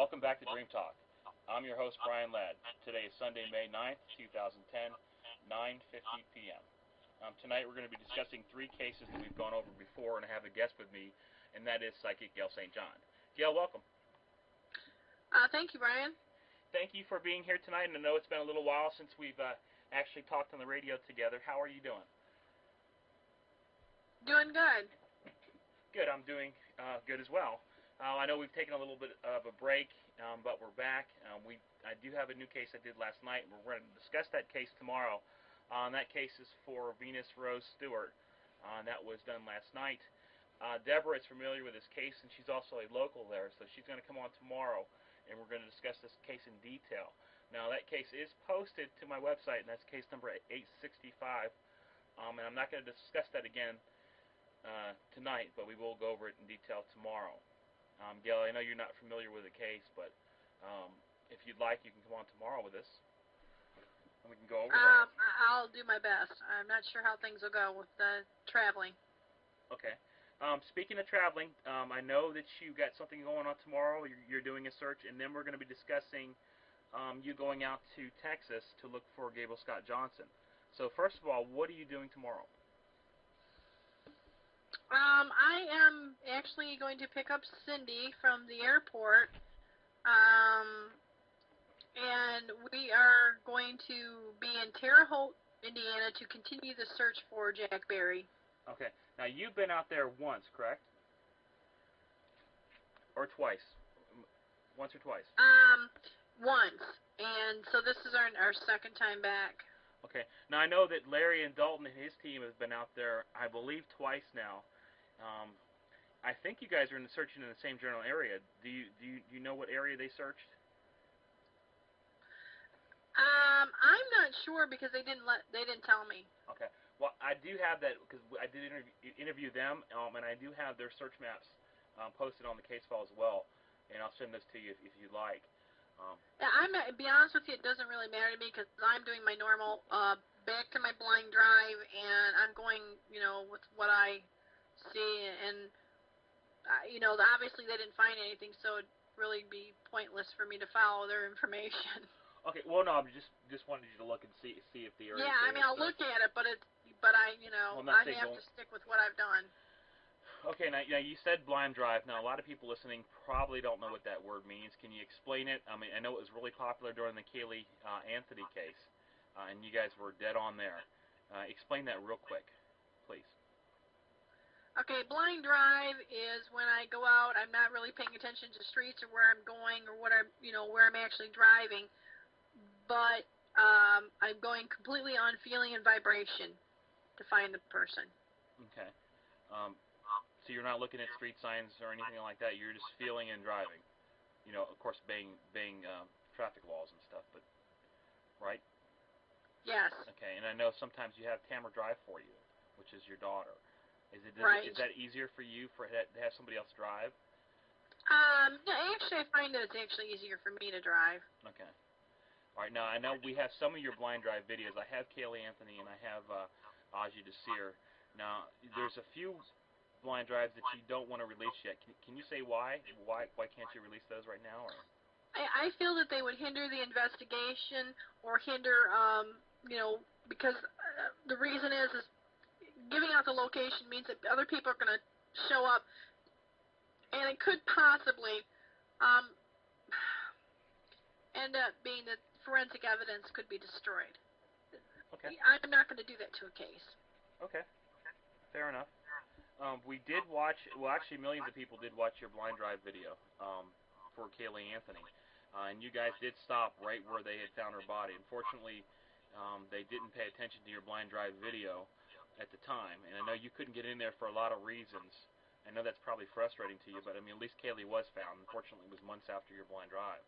Welcome back to Dream Talk. I'm your host, Brian Ladd. Today is Sunday, May 9th, 2010, 9:50 p.m. Tonight we're going to be discussing three cases that we've gone over before, and I have a guest with me, and that is Psychic Gail St. John. Gail, welcome. Thank you, Brian. Thank you for being here tonight, and I know it's been a little while since we've actually talked on the radio together. How are you doing? Doing good. Good. I'm doing good as well. I know we've taken a little bit of a break, but we're back. I do have a new case I did last night, and we're going to discuss that case tomorrow. That case is for Venus Rose Stewart. That was done last night. Deborah is familiar with this case, and she's also a local there, so she's going to come on tomorrow, and we're going to discuss this case in detail. Now, that case is posted to my website, and that's case number 865, and I'm not going to discuss that again tonight, but we will go over it in detail tomorrow. Gail, I know you're not familiar with the case, but if you'd like, you can come on tomorrow with us, and we can go over that. I'll do my best. I'm not sure how things will go with traveling. Okay. Speaking of traveling, I know that you got something going on tomorrow. You're doing a search, and then we're going to be discussing you going out to Texas to look for Gable Scott Johnson. So first of all, what are you doing tomorrow? I am actually going to pick up Cindy from the airport, and we are going to be in Terre Haute, Indiana, to continue the search for Jack Barry. Okay. Now, you've been out there once, correct? Or twice? Once or twice? Once. And so this is our second time back. Okay. Now, I know that Larry and Dalton and his team have been out there, I believe, twice now. I think you guys are searching in the same general area. Do you know what area they searched? I'm not sure because they didn't tell me. Okay. Well, I do have that because I did interview them, and I do have their search maps posted on the case file as well, and I'll send those to you if you'd like. Yeah, to be honest with you, it doesn't really matter to me because I'm doing my normal back to my blind drive, and I'm going, with what I see, and obviously they didn't find anything, so it'd really be pointless for me to follow their information. Okay, well, no, I just wanted you to look and see if the area. Yeah, I mean, I'll look at it, but I have to stick with what I've done. Okay, now you said blind drive. Now, a lot of people listening probably don't know what that word means. Can you explain it? I mean, I know it was really popular during the Kaylee Anthony case, and you guys were dead on there. Explain that real quick, please. Okay, blind drive is when I go out, I'm not really paying attention to streets or where I'm going or where I'm actually driving, but I'm going completely on feeling and vibration to find the person. Okay. So you're not looking at street signs or anything like that. You're just feeling and driving. Of course, bang traffic laws and stuff, but right? Yes. Okay, and I know sometimes you have Tamara drive for you, which is your daughter. Right. Is that easier for you to have somebody else drive? No, actually, I find that it's actually easier for me to drive. Okay. All right. Now, I know we have some of your blind drive videos. I have Kaylee Anthony and I have Aji Desir. Now, there's a few blind drives that you don't want to release yet. Can you say why? Why can't you release those right now? Or? I feel that they would hinder the investigation or hinder, because the reason is giving out the location means that other people are going to show up, and it could possibly end up being that forensic evidence could be destroyed. Okay. I'm not going to do that to a case. Okay. Fair enough. We did watch, well, actually millions of people did watch your blind drive video for Kaylee Anthony, and you guys did stop right where they had found her body. Unfortunately, they didn't pay attention to your blind drive video at the time, and I know you couldn't get in there for a lot of reasons. I know that's probably frustrating to you, but I mean, at least Kaylee was found. Unfortunately, it was months after your blind drive.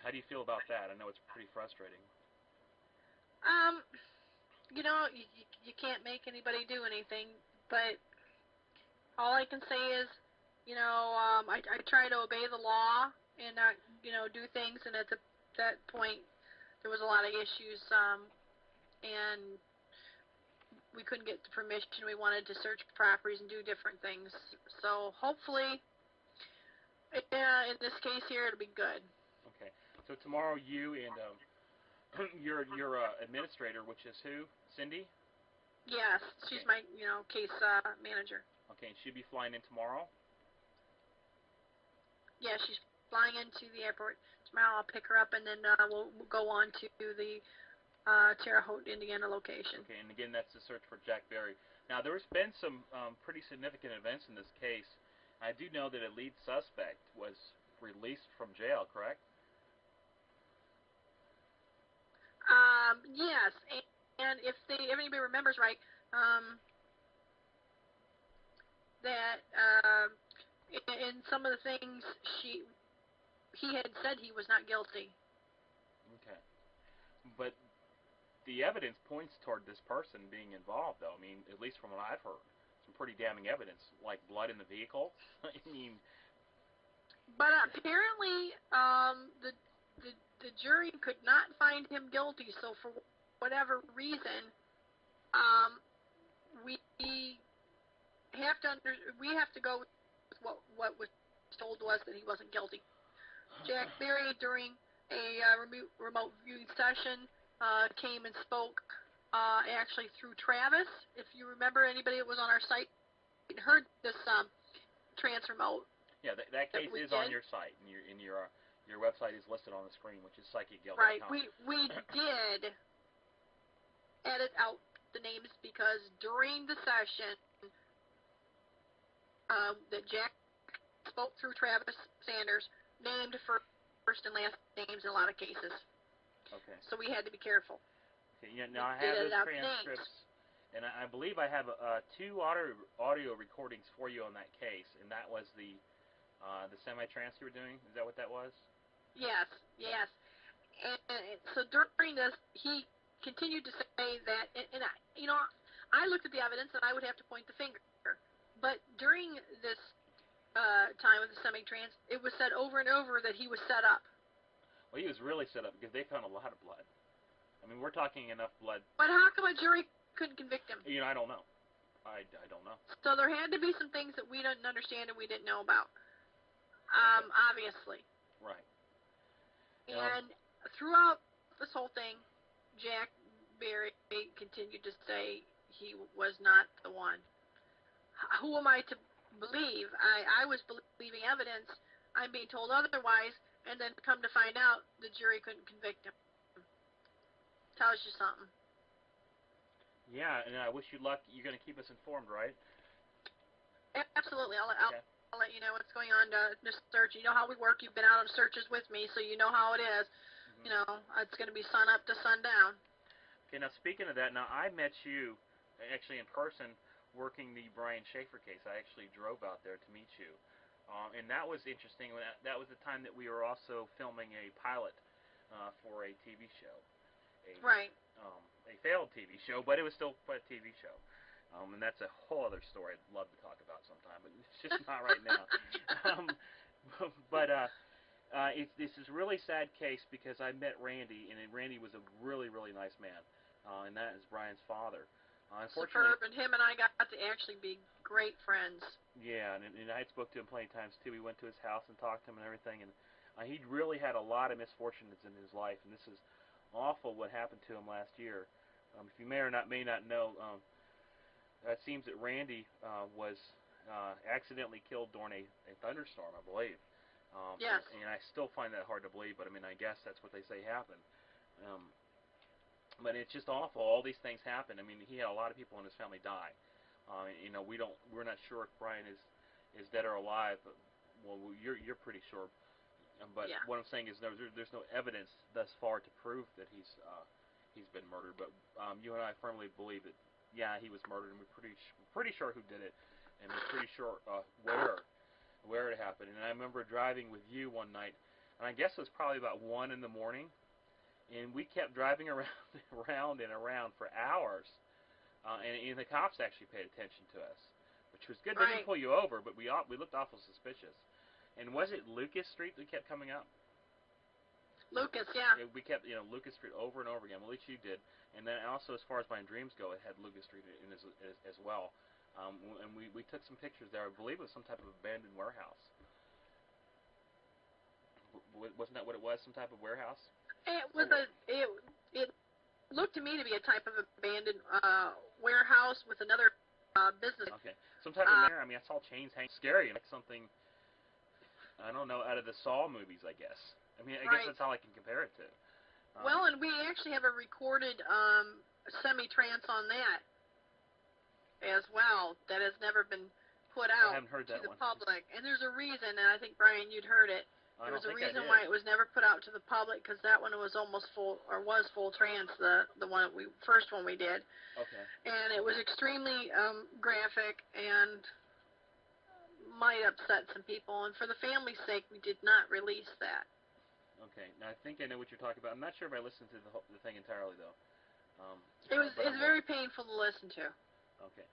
How do you feel about that? I know it's pretty frustrating. You can't make anybody do anything, but all I can say is, I try to obey the law and not, do things, and at that point, there was a lot of issues, and we couldn't get the permission. We wanted to search properties and do different things. So hopefully Yeah, in this case here, it'll be good. Okay. So tomorrow you and your administrator, which is who? Cindy? Yes, she's Okay. my, case manager. Okay, and she'll be flying in tomorrow? Yeah, she's flying into the airport tomorrow. I'll pick her up, and then we'll go on to the Terre Haute, Indiana location. Okay, and again, that's the search for Jack Berry. Now, there's been some pretty significant events in this case. I do know that a lead suspect was released from jail, correct? Yes, and if anybody remembers right, that in some of the things he had said he was not guilty. Okay. But the evidence points toward this person being involved, though. I mean, at least from what I've heard, some pretty damning evidence, like blood in the vehicle. I mean, But apparently, the the the jury could not find him guilty. So for whatever reason, um, we we have to go with what was told to us, that he wasn't guilty. Jack Berry, during a remote viewing session, came and spoke actually through Travis. If you remember, anybody that was on our site heard this trans remote yeah, that that case we is on did. your site, and your website is listed on the screen, which is Right. psychicguild.com. We did edit out the names because during the session that Jack spoke through Travis Sanders, named first and last names in a lot of cases. Okay. So we had to be careful. Okay. Yeah. We Now I did have edit those out the names. transcripts, and I believe I have two audio recordings for you on that case, and that was the semi-trance you were doing. Is that what that was? Yes, Okay. yes. And so during this, he continued to say that, and I looked at the evidence and I would have to point the finger. But during this time of the semi-trance, it was said over and over that he was set up. Well, he was really set up because they found a lot of blood. I mean, we're talking enough blood. But how come a jury couldn't convict him? I don't know. I don't know. So there had to be some things that we didn't understand and we didn't know about, Okay. obviously. Right. And throughout this whole thing, Jack Berry continued to say he was not the one. Who am I to believe? I was believing evidence. I'm being told otherwise, and then come to find out the jury couldn't convict him. Tells you something. Yeah, and I wish you luck. You're going to keep us informed, right? Absolutely. Okay. I'll let you know what's going on to search. You know how we work. You've been out on searches with me, so you know how it is. Mm-hmm. It's going to be sun up to sundown. Okay, now speaking of that, now I met you actually in person working the Brian Schaefer case. I actually drove out there to meet you. And that was interesting. That was the time that we were also filming a pilot for a TV show. Right. A failed TV show, but it was still a TV show. And that's a whole other story I'd love to talk about sometime, but it's just not right now. But this is a really sad case because I met Randy, and Randy was a really, really nice man, and that is Brian's father. Unfortunately, Superb, and him and I got to actually be great friends. yeah, and I had spoke to him plenty of times too. We went to his house and talked to him and everything, and he really had a lot of misfortunes in his life, and this is awful what happened to him last year. If you may not know, it seems that Randy was accidentally killed during a thunderstorm, I believe. Yes. And I still find that hard to believe, but I mean, I guess that's what they say happened. Um, but it's just awful. All these things happen. I mean, he had a lot of people in his family die. We're not sure if Brian is dead or alive. But, well, you're pretty sure. But Yeah. what I'm saying is there's no evidence thus far to prove that he's been murdered. But you and I firmly believe that yeah, he was murdered, and we're pretty sure who did it, and we're pretty sure where it happened. And I remember driving with you one night, and I guess it was probably about 1 in the morning, and we kept driving around, around and around for hours, and the cops actually paid attention to us, which was good. They didn't Right. pull you over, but we looked awful suspicious. And was it Lucas Street that kept coming up? Lucas, yeah. We kept, Lucas Street over and over again. Well, at least you did. And then also, as far as my dreams go, it had Lucas Street in as well. And we took some pictures there. I believe it was some type of abandoned warehouse. Wasn't that what it was? Some type of warehouse? It was it looked to me to be a type of abandoned warehouse with another business. Okay. Some type of I mean, I saw chains hang. Scary, like something, I don't know, out of the Saw movies, I guess. I mean, I guess Right. that's how I can compare it to. Well, and we actually have a recorded semi-trance on that as well that has never been put I out haven't heard to that the one. public. And there's a reason, and I think, Brian, you'd heard it. I There don't was a think I reason did. why it was never put out to the public, because that one was almost full, or was full trance, the one first one we did. Okay. And it was extremely graphic and might upset some people. And for the family's sake, we did not release that. Okay. Now I think I know what you're talking about. I'm not sure if I listened to the thing entirely though. It's very painful to listen to. Okay.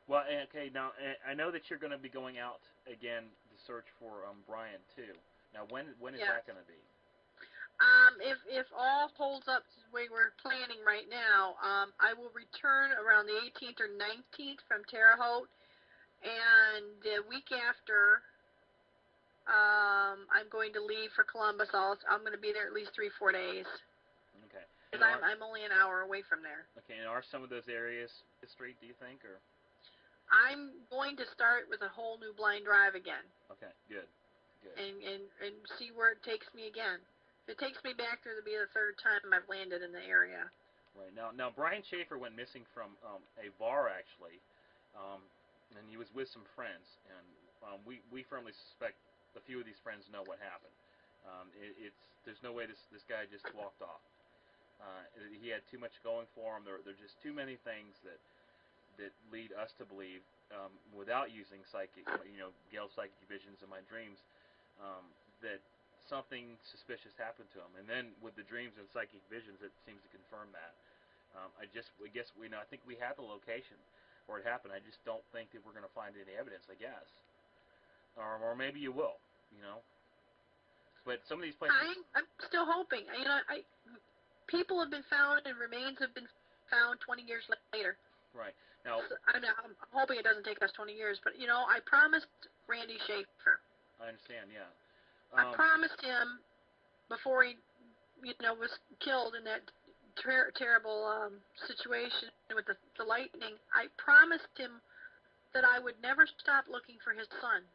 Well, okay. Now I know that you're going to be going out again to search for Brian too. Now when is Yes. that going to be? If all holds up the way we're planning right now, I will return around the 18th or 19th from Terre Haute, and the week after, I'm going to leave for Columbus. I'm going to be there at least 3-4 days. Okay. Because I'm only an hour away from there. Okay. And are some of those areas history? Do you think, or? I'm going to start with a whole new blind drive again. Okay. Good. Good. And see where it takes me again. If it takes me back there, it'll be the third time I've landed in the area. Right. Now Brian Schaefer went missing from a bar actually, and he was with some friends, and we firmly suspect a few of these friends know what happened. There's no way this guy just walked off. He had too much going for him. There are just too many things that lead us to believe, without using Gail's psychic visions in my dreams, that something suspicious happened to him. And then with the dreams and psychic visions, it seems to confirm that. I guess I think we have the location where it happened. I just don't think that we're going to find any evidence. I guess, or maybe you will. But some of these places. I'm still hoping. People have been found and remains have been found 20 years later. Right. Now, so I'm hoping it doesn't take us 20 years, but I promised Randy Schaefer. I understand. Yeah. I promised him before he, was killed in that terrible situation with the lightning. I promised him that I would never stop looking for his son,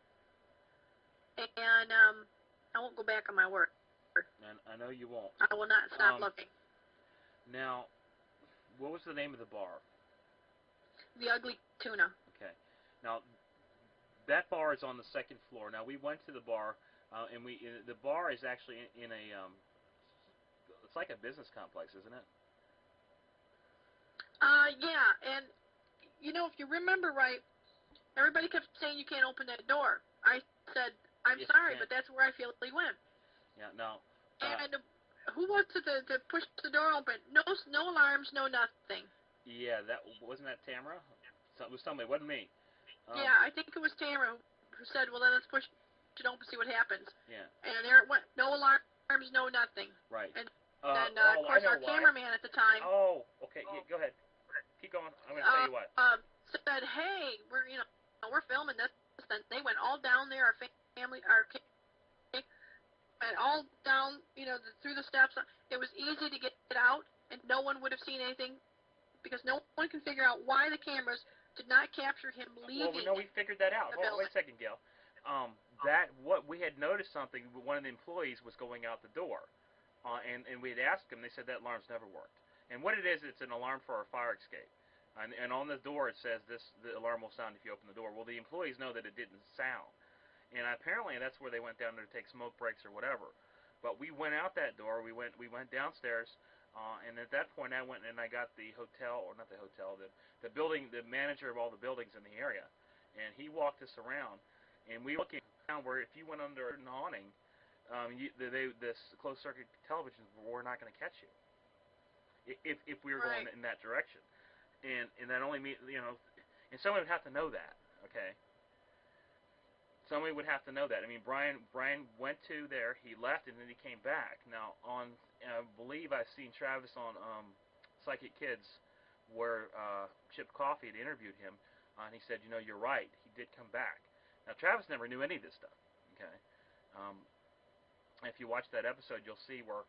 and I won't go back on my word. And I know you won't. I will not stop looking. Now, what was the name of the bar? The Ugly Tuna. Okay. Now, that bar is on the second floor. Now, we went to the bar, and the bar is actually in a it's like a business complex, isn't it? Yeah, and if you remember right, everybody kept saying you can't open that door. I said, I'm sorry, but that's where I feel he went. Yeah. No. And who was it to push the door open? No alarms, no nothing. Yeah, wasn't that Tamara? It was somebody. It wasn't me. Yeah, I think it was Tamara who said, well, then let's push it open, see what happens. Yeah. And there it went. No alarms, no nothing. Right. And of course, our cameraman at the time. Oh, okay. Yeah, go ahead. Keep going. I'm going to tell you what. Said, hey, we're filming this. And they went all down there. Our family, went all down, through the steps. It was easy to get out, and no one would have seen anything because no one can figure out why the cameras did not capture him leaving. Well, no, we figured that out. Wait a second, Gail. What we had noticed something. One of the employees was going out the door, and we had asked them. They said that alarm's never worked. And what it is, it's an alarm for our fire escape. And on the door it says the alarm will sound if you open the door. Well, the employees know that it didn't sound, and apparently that's where they went down there to take smoke breaks or whatever. But we went out that door. We went downstairs, and at that point I went and I got the hotel, or not the hotel, the building, the manager of all the buildings in the area, and he walked us around, and we looking around where if you went under an awning, this closed circuit televisions were not going to catch you if we were going in that direction. And that only means, and somebody would have to know that, okay? Somebody would have to know that. I mean, Brian went to there, he left, and then he came back. Now, I believe I've seen Travis on Psychic Kids, where Chip Coffey had interviewed him, and he said, you're right, he did come back. Now, Travis never knew any of this stuff, okay? Um, if you watch that episode, you'll see where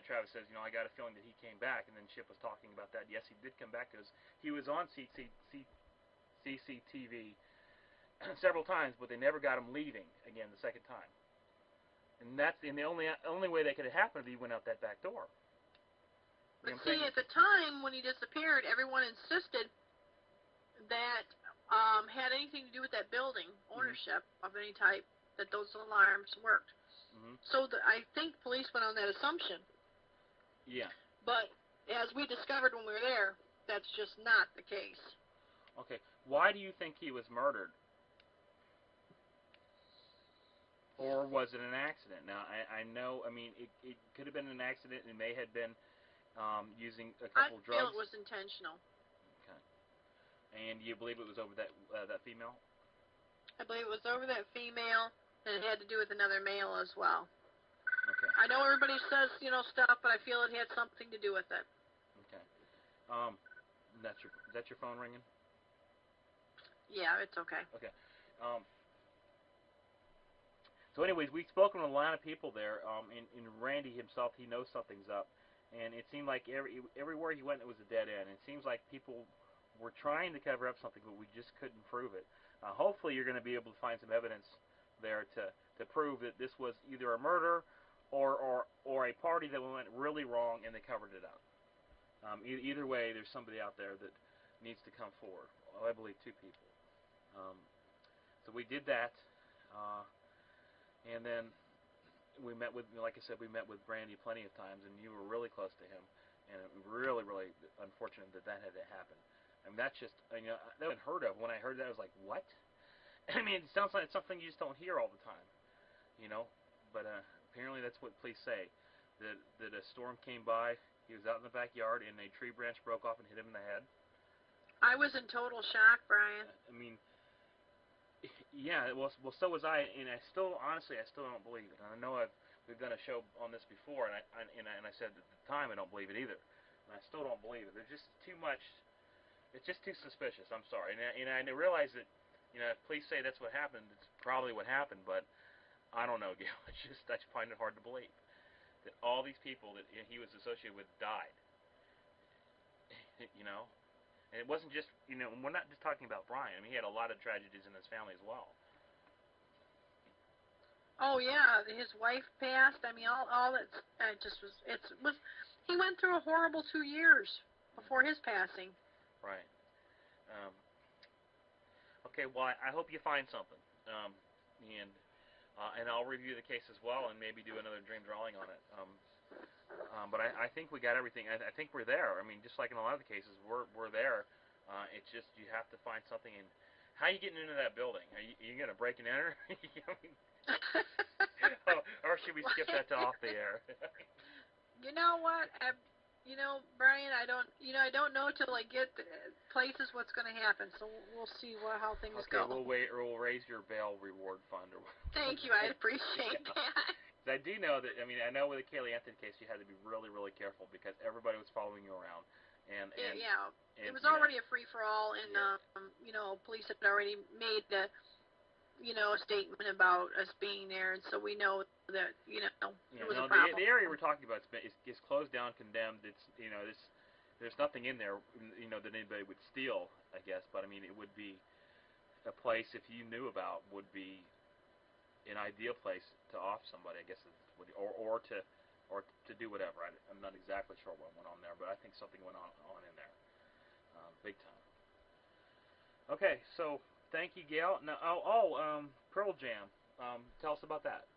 Travis says, I got a feeling that he came back, and then Chip was talking about that. Yes, he did come back because he was on CCTV several times, but they never got him leaving again the second time. And that's the only way that could have happened if he went out that back door. But see, at the time when he disappeared, everyone insisted that had anything to do with that building, ownership of any type, that those alarms worked. So I think police went on that assumption. Yeah. But as we discovered when we were there, that's just not the case. Okay. Why do you think he was murdered? Or was it an accident? Now, I know, it could have been an accident. It may have been using a couple of drugs. I feel it was intentional. Okay. And you believe it was over that female? I believe it was over that female, and it had to do with another male as well. Okay. I know everybody says, stuff, but I feel it had something to do with it. Okay. That's your phone ringing? Yeah, it's okay. Okay. So anyways, we've spoken with a lot of people there, and Randy himself, he knows something's up. And it seemed like everywhere he went, it was a dead end. It seems like people were trying to cover up something, but we just couldn't prove it. Hopefully you're going to be able to find some evidence there to prove that this was either a murder or a party that went really wrong and they covered it up. Either way, there's somebody out there that needs to come forward. Well, I believe two people. So we did that. And then we met with, like I said, we met with Brandy plenty of times, and you were really close to him, and it was really, really unfortunate that had to happen. That's just, that was unheard of. When I heard that, I was like, what? It sounds like it's something you just don't hear all the time, But apparently that's what police say, that a storm came by, he was out in the backyard, and a tree branch broke off and hit him in the head. I was in total shock, Brian. Yeah, well, so was I, and honestly, I still don't believe it. And I know we've done a show on this before, and I said at the time I don't believe it either, and I still don't believe it. There's just too much. It's just too suspicious. I'm sorry, and I realize that, if police say that's what happened, it's probably what happened, but I don't know, Gail. I just find it hard to believe that all these people that he was associated with died. And it wasn't just, we're not just talking about Brian. He had a lot of tragedies in his family as well. Oh yeah, his wife passed. All that just was. He went through a horrible 2 years before his passing. Right. Okay. Well, I hope you find something. And I'll review the case as well, and maybe do another dream drawing on it. But I think we got everything. I think we're there. Just like in a lot of the cases, we're there. It's just you have to find something. And how are you getting into that building? Are you going to break and enter? Or should we skip that to off the air? You know what? Brian, I don't know till I get to places what's going to happen. So we'll see how things go. Okay, we'll raise your bail reward fund or whatever. Thank you. I appreciate that. I do know that. I know with the Kaylee Anthony case, you had to be really, really careful because everybody was following you around. And it was already a free for all, and police had already made a statement about us being there, and so we know that it was a problem. The area we're talking about is closed down, condemned. It's there's nothing in there that anybody would steal, I guess. But it would be a place, if you knew about, would be an ideal place to off somebody, I guess, or to do whatever. I'm not exactly sure what went on there, but I think something went on in there, big time. Okay, so thank you, Gail. Now, Pearl Jam. Tell us about that.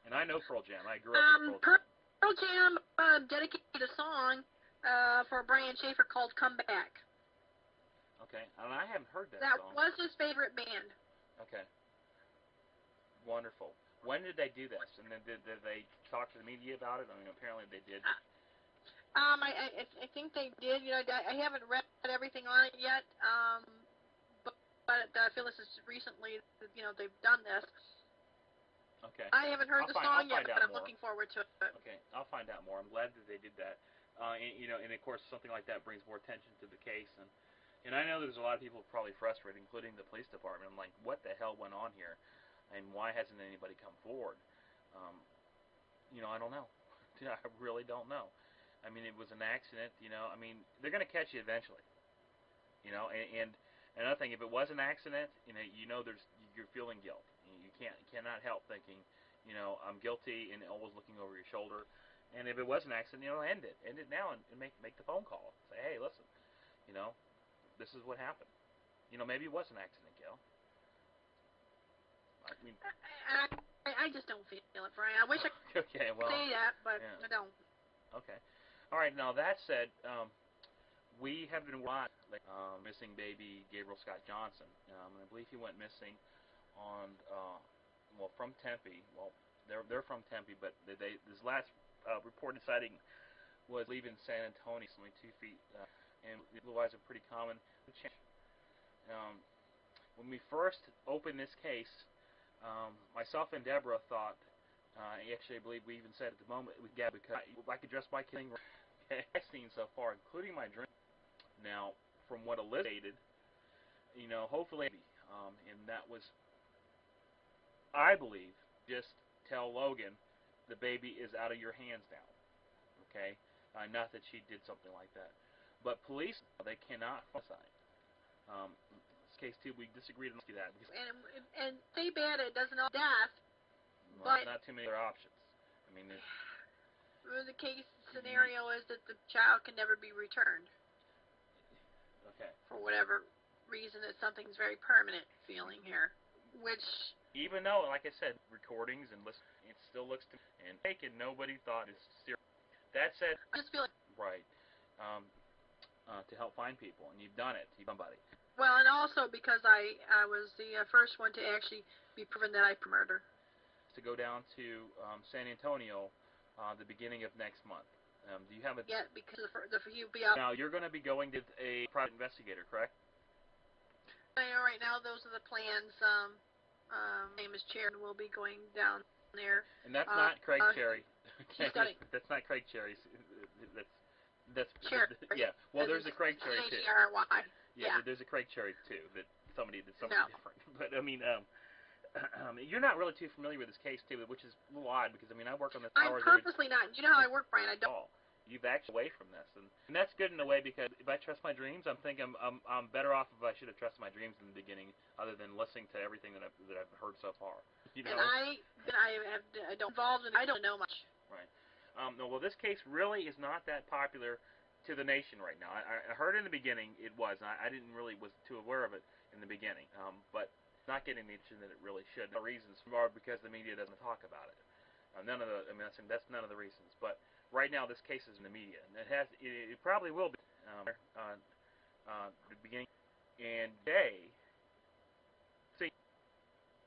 And I know Pearl Jam. I grew up with Pearl Jam. Pearl Jam dedicated a song for Brian Schaefer called "Come Back." Okay, and I haven't heard that song. That was his favorite band. Okay. Wonderful. When did they do this? And then did they talk to the media about it? Apparently they did. I think they did. I haven't read everything on it yet. But I feel this is recently. They've done this. Okay. I haven't heard the song yet, but I'm looking forward to it. Okay, I'll find out more. I'm glad that they did that. And of course, something like that brings more attention to the case. And I know there's a lot of people probably frustrated, including the police department. I'm like, what the hell went on here? and why hasn't anybody come forward? Um, I don't know. I really don't know. I mean, it was an accident. I mean, they're going to catch you eventually. And another thing, if it was an accident, you're feeling guilt. You cannot help thinking, I'm guilty, and always looking over your shoulder. And if it was an accident, end it now, and make the phone call. Say, hey, listen, this is what happened. Maybe it was an accident, Gail. I mean, I just don't feel it, Brian. I wish I could okay, well, say that, but yeah. I don't. Okay. All right. Now that said, we have been watching missing baby Gabriel Scott Johnson, and I believe he went missing on from Tempe. Well, they're from Tempe, but this last reported sighting was leaving San Antonio, only 2 feet, and blue eyes are pretty common. When we first opened this case, myself and Deborah thought, actually I believe we even said at the moment, because I could dress my king I've seen so far, including my dream. Now, from what elicited, hopefully, and that was, I believe, just tell Logan the baby is out of your hands now. Okay, not that she did something like that, but police, they cannot find a sign. This case too, we disagreed on that. And say bad, it doesn't all death, Well, but not too many other options. I mean, the case scenario is that the child can never be returned. Okay. For whatever reason, that something's very permanent feeling here, which even though, like I said, recordings and listen, it still looks to me and taken. Nobody thought it's serious. That said, I just feel like right. To help find people, and you've done it. Somebody. Well, and also because I was the first one to actually be proven that I murder. To go down to San Antonio the beginning of next month. Do you have a... Yeah, because you'll be out. Now, you're going to be going to a private investigator, correct? Right now, those are the plans. Name is Cherry, and we'll be going down there. And that's not Craig Cherry. He's got it. That's not Craig Cherry. That's Cherry. Yeah. Well, there's a Craig Cherry too. Cherry. Yeah, there's a Craig Cherry too. That somebody different. But I mean, you're not really too familiar with this case too, which is a little odd because I mean I work on this I'm purposely not. You know how I work, Brian. I don't. You've actually away from this, and that's good in a way because if I trust my dreams, I'm thinking I'm better off if I should have trusted my dreams in the beginning, other than listening to everything that I've heard so far. And I don't involved in. I don't know much. Right. No. Well, this case really is not that popular to the nation right now. I heard in the beginning it was. And I didn't really was too aware of it in the beginning. But not getting the attention that it really should. The reasons are because the media doesn't talk about it. None of the. I mean, that's none of the reasons. But right now, this case is in the media, and it probably will be the beginning and day. See,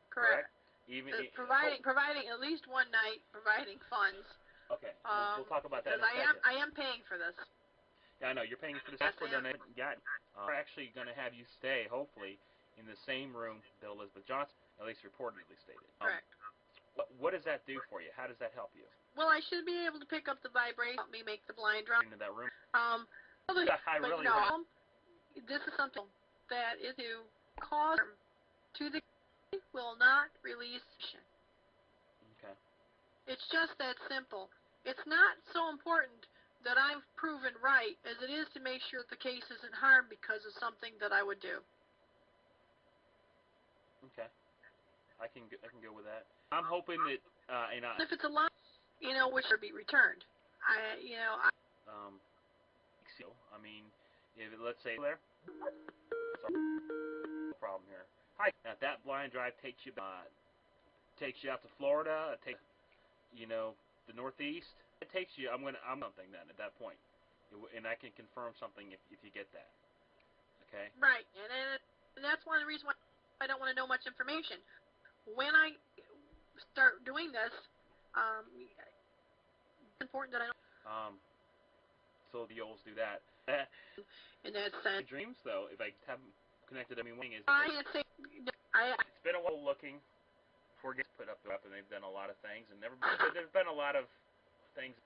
correct. Even providing at least one night, providing funds. Okay, we'll talk about that. Because I am paying for this. Yeah, I know you're paying for this. For donation. We're actually going to have you stay, hopefully, in the same room that Elizabeth Johnson at least reportedly stated. Correct. What does that do for you? How does that help you? Well, I should be able to pick up the vibration, help me make the blind drop. Into that room. This is something that is to cause harm to the will not release. Okay. It's just that simple. It's not so important that I've proven right as it is to make sure that the case isn't harmed because of something that I would do. Okay. I can go with that. I'm hoping that if it's a lie, which should be returned. I mean, if let's say there. Sorry, no problem here. Hi. Now, if that blind drive takes you out to Florida, it takes the Northeast. It takes you. I'm something then at that point, and I can confirm something if you get that. Okay. Right, and that's one of the reasons why I don't want to know much information. When I start doing this, it's important that I don't. So the Ols do that. In that sense. Dreams, though, if I haven't connected them in wing, is it's been a while looking for gets put up, and they've done a lot of things, and there's been a lot of things.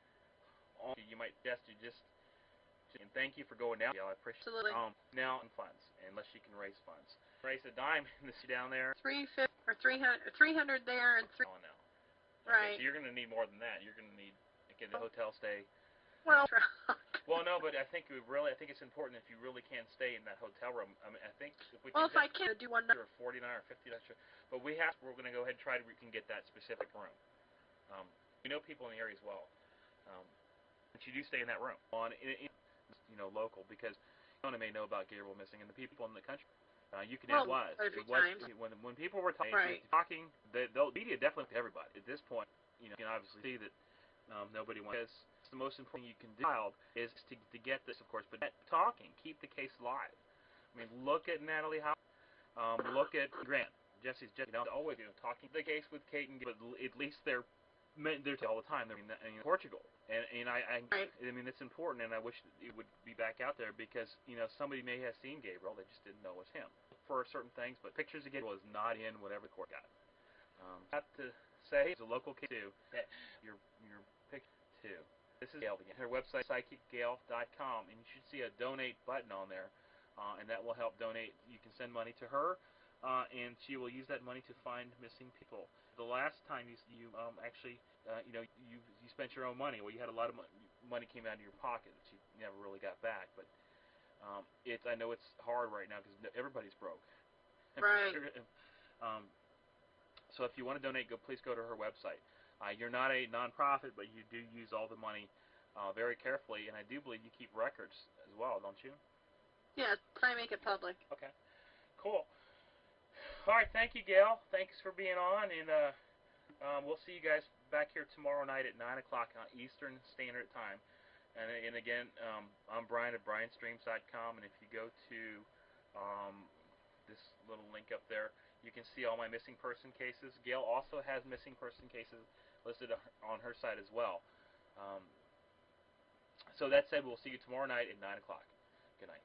You might suggest you just. And thank you for going down. Yeah, I appreciate it. Absolutely. Now, funds, unless you can raise funds. raise a dime in the down there. 350 or 300 there and three. Oh no. Okay, Right. so you're going to need more than that. You're going to need get the hotel stay. Well. Well, no, but I think it's important if you really can't stay in that hotel room. I mean, I think if we well, if I can do one. Or $49 or $50, but we're going to go ahead and try to we can get that specific room. We know people in the area as well. But you do stay in that room local because no one may know about Gabriel missing and the people in the country. You can well, it was when people were talking, the media definitely to everybody at this point. You can obviously see that nobody wants. The most important thing you can do is to get this, of course, but talking, keep the case alive. I mean, look at Natalie Howe, look at Grant, Jesse's always talking the case with Kate and but at least they're all the time. They're in Portugal, and I mean it's important, and I wish it would be back out there because somebody may have seen Gabriel, they just didn't know it was him for certain things, but pictures of Gabriel is not in whatever the court got. Have to say it's a local case too. Your picture too. This is Gail again. Her website psychicgail.com, and you should see a donate button on there, and that will help donate. You can send money to her, and she will use that money to find missing people. The last time you actually you spent your own money. Well, you had a lot of money came out of your pocket that you never really got back, but I know it's hard right now because everybody's broke. Right. So if you want to donate, please go to her website. You're not a nonprofit, but you do use all the money very carefully, and I do believe you keep records as well, don't you? Yes, I make it public. Okay, cool. All right, thank you, Gail. Thanks for being on, and we'll see you guys back here tomorrow night at 9 o'clock Eastern Standard Time. And again, I'm Brian at brianstreams.com, and if you go to this little link up there, you can see all my missing person cases. Gail also has missing person cases listed on her site as well. So that said, we'll see you tomorrow night at 9 o'clock. Good night.